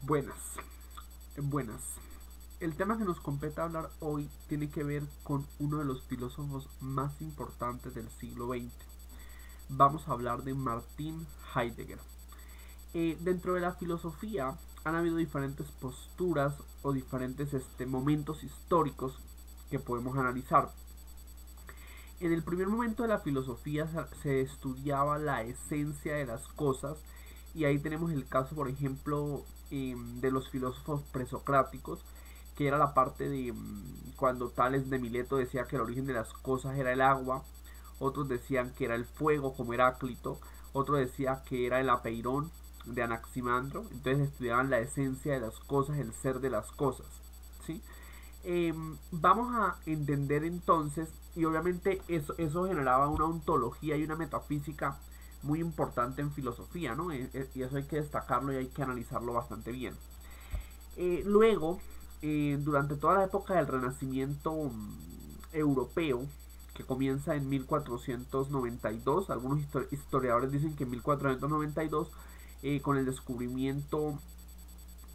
Buenas, buenas. El tema que nos compete hablar hoy tiene que ver con uno de los filósofos más importantes del siglo XX. Vamos a hablar de Martin Heidegger. Dentro de la filosofía han habido diferentes posturas o diferentes momentos históricos que podemos analizar. En el primer momento de la filosofía se estudiaba la esencia de las cosas y ahí tenemos el caso, por ejemplo, de los filósofos presocráticos, que era la parte de cuando Tales de Mileto decía que el origen de las cosas era el agua, otros decían que era el fuego como Heráclito, otro decía que era el apeirón de Anaximandro. Entonces estudiaban la esencia de las cosas, el ser de las cosas, ¿sí? Vamos a entender entonces, y obviamente eso generaba una ontología y una metafísica muy importante en filosofía, ¿no? Y eso hay que destacarlo y hay que analizarlo bastante bien. Luego, durante toda la época del Renacimiento europeo, que comienza en 1492, algunos historiadores dicen que en 1492, con el descubrimiento,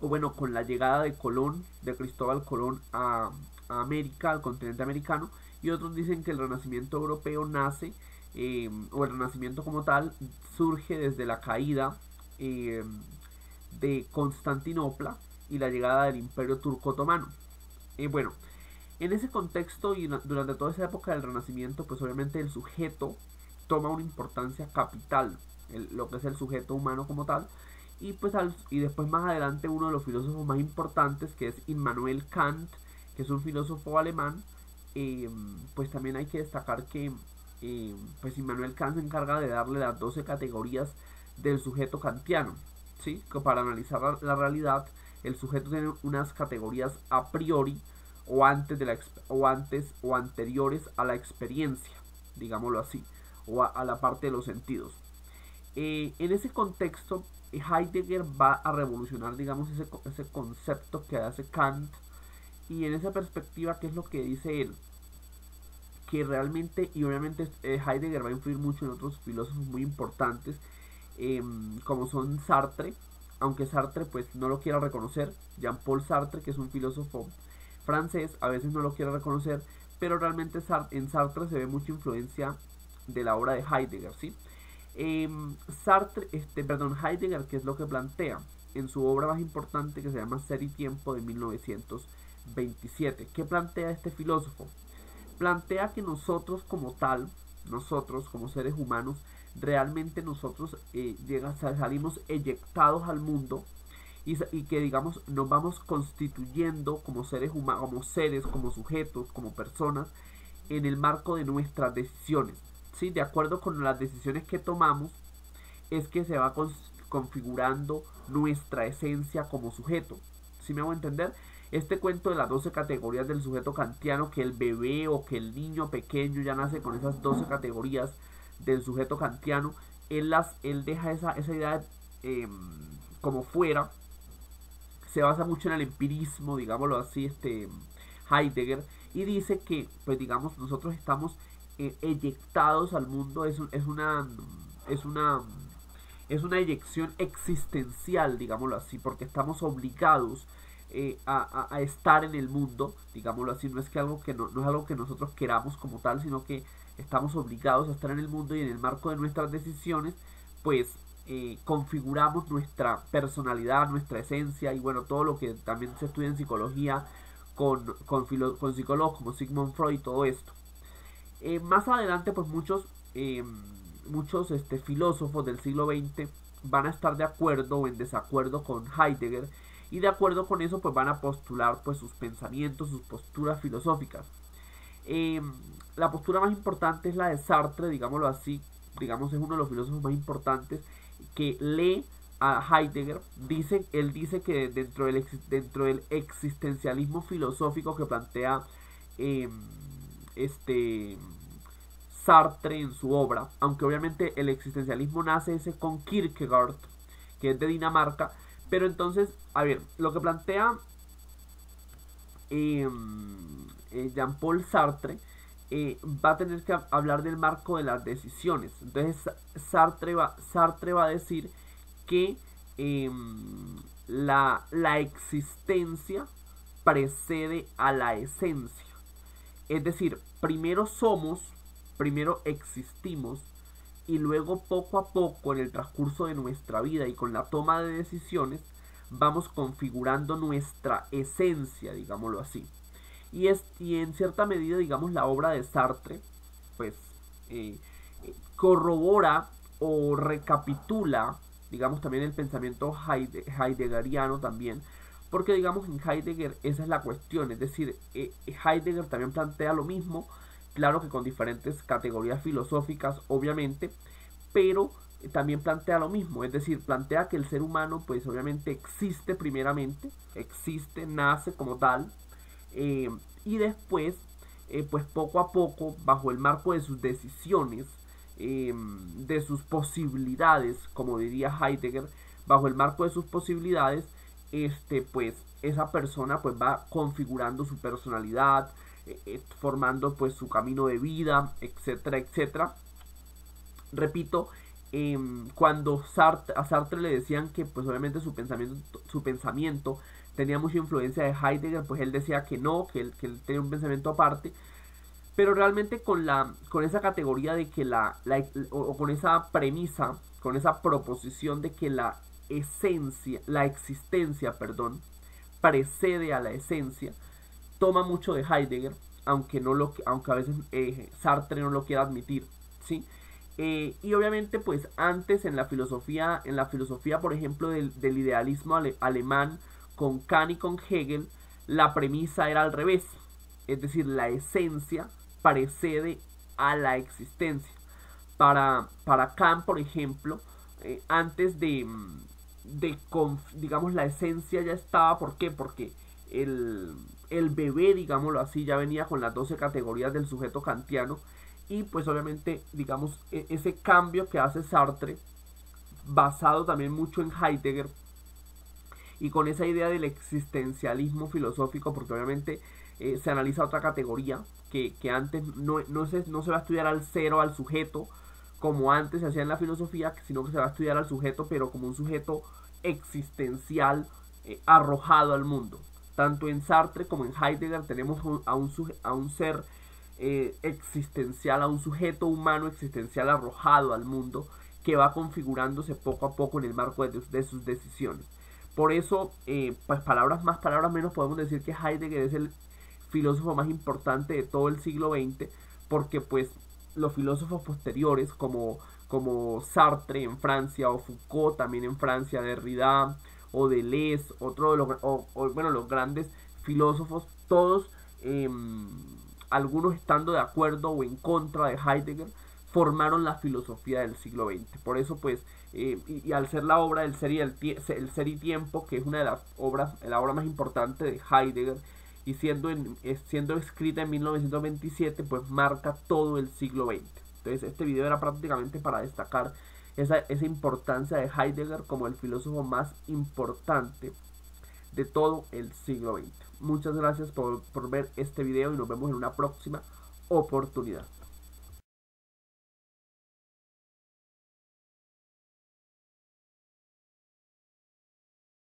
o bueno, con la llegada de Colón, de Cristóbal Colón a América, al continente americano, y otros dicen que el Renacimiento europeo nace, o el Renacimiento como tal, surge desde la caída de Constantinopla y la llegada del Imperio Turco Otomano. Bueno, en ese contexto y durante toda esa época del Renacimiento, pues obviamente el sujeto toma una importancia capital, lo que es el sujeto humano como tal, y pues y después más adelante uno de los filósofos más importantes, que es Immanuel Kant, que es un filósofo alemán, pues también hay que destacar que pues Immanuel Kant se encarga de darle las 12 categorías del sujeto kantiano, ¿sí? Que para analizar la realidad, el sujeto tiene unas categorías a priori o antes de o anteriores a la experiencia, digámoslo así, o a la parte de los sentidos. En ese contexto, Heidegger va a revolucionar, digamos, ese concepto que hace Kant, y en esa perspectiva, ¿qué es lo que dice él? Que realmente, y obviamente Heidegger va a influir mucho en otros filósofos muy importantes, como son Sartre, aunque Sartre pues no lo quiera reconocer, Jean-Paul Sartre, que es un filósofo francés, a veces no lo quiere reconocer, pero realmente en Sartre se ve mucha influencia de la obra de Heidegger, ¿sí? Heidegger, ¿qué es lo que plantea? En su obra más importante, que se llama Ser y Tiempo, de 1927. ¿Qué plantea este filósofo? Plantea que nosotros como tal, nosotros como seres humanos, realmente nosotros salimos eyectados al mundo, y que digamos nos vamos constituyendo como seres humanos, como seres, como sujetos, como personas, en el marco de nuestras decisiones, ¿sí? De acuerdo con las decisiones que tomamos es que se va configurando nuestra esencia como sujeto, ¿sí me hago entender? Este cuento de las 12 categorías del sujeto kantiano, que el bebé o que el niño pequeño ya nace con esas 12 categorías del sujeto kantiano, él deja esa idea como fuera. Se basa mucho en el empirismo, digámoslo así, Heidegger, y dice que, pues digamos, nosotros estamos eyectados al mundo, es una es una eyección existencial, digámoslo así, porque estamos obligados a estar en el mundo, digámoslo así. No es que algo que no es algo que nosotros queramos como tal, sino que estamos obligados a estar en el mundo, y en el marco de nuestras decisiones pues configuramos nuestra personalidad, nuestra esencia, y bueno, todo lo que también se estudia en psicología con psicólogos como Sigmund Freud y todo esto. Más adelante pues muchos filósofos del siglo XX van a estar de acuerdo o en desacuerdo con Heidegger, y de acuerdo con eso pues van a postular pues sus pensamientos, sus posturas filosóficas. Eh, la postura más importante es la de Sartre, digámoslo así, digamos es uno de los filósofos más importantes, que lee a Heidegger. Él dice que dentro del existencialismo filosófico que plantea eh, este Sartre en su obra, aunque obviamente el existencialismo nace ese con Kierkegaard, que es de Dinamarca, pero entonces, a ver, lo que plantea Jean-Paul Sartre va a tener que hablar del marco de las decisiones. Entonces Sartre va a decir que la existencia precede a la esencia. Es decir, primero somos, primero existimos, y luego poco a poco en el transcurso de nuestra vida y con la toma de decisiones vamos configurando nuestra esencia, digámoslo así. Y en cierta medida, digamos, la obra de Sartre, pues, corrobora o recapitula, digamos, también el pensamiento heideggeriano también, porque, digamos, en Heidegger esa es la cuestión, es decir, Heidegger también plantea lo mismo, claro que con diferentes categorías filosóficas, obviamente, pero también plantea lo mismo, es decir, plantea que el ser humano, pues, obviamente existe primeramente, existe, nace como tal, y después, pues poco a poco, bajo el marco de sus decisiones, de sus posibilidades, como diría Heidegger, bajo el marco de sus posibilidades, pues esa persona pues va configurando su personalidad, formando pues su camino de vida, etcétera, etcétera. Repito, cuando a Sartre le decían que pues obviamente su pensamiento tenía mucha influencia de Heidegger, pues él decía que no, que él tenía un pensamiento aparte, pero realmente con esa categoría de que o con esa premisa, con esa proposición de que la existencia, perdón, precede a la esencia, toma mucho de Heidegger, aunque a veces Sartre no lo quiera admitir, ¿sí? Y obviamente pues antes en la filosofía por ejemplo del idealismo alemán con Kant y con Hegel, la premisa era al revés, es decir, la esencia precede a la existencia. Para Kant, por ejemplo, antes digamos, la esencia ya estaba, ¿por qué? Porque el bebé, digámoslo así, ya venía con las 12 categorías del sujeto kantiano, y pues obviamente, digamos, ese cambio que hace Sartre, basado también mucho en Heidegger, y con esa idea del existencialismo filosófico, porque obviamente se analiza otra categoría que antes no se va a estudiar al cero, al sujeto, como antes se hacía en la filosofía, sino que se va a estudiar al sujeto, pero como un sujeto existencial arrojado al mundo. Tanto en Sartre como en Heidegger tenemos a un ser existencial, a un sujeto humano existencial arrojado al mundo, que va configurándose poco a poco en el marco de sus decisiones. Por eso, pues palabras más, palabras menos, podemos decir que Heidegger es el filósofo más importante de todo el siglo XX, porque pues los filósofos posteriores como Sartre en Francia, o Foucault también en Francia, Derrida o Deleuze, otro de los grandes filósofos, todos, algunos estando de acuerdo o en contra de Heidegger, formaron la filosofía del siglo XX. Por eso pues, y al ser la obra del Ser y Tiempo, que es una de las obras, la obra más importante de Heidegger, y siendo escrita en 1927, pues marca todo el siglo XX. Entonces este video era prácticamente para destacar esa importancia de Heidegger como el filósofo más importante de todo el siglo XX. Muchas gracias por ver este video y nos vemos en una próxima oportunidad.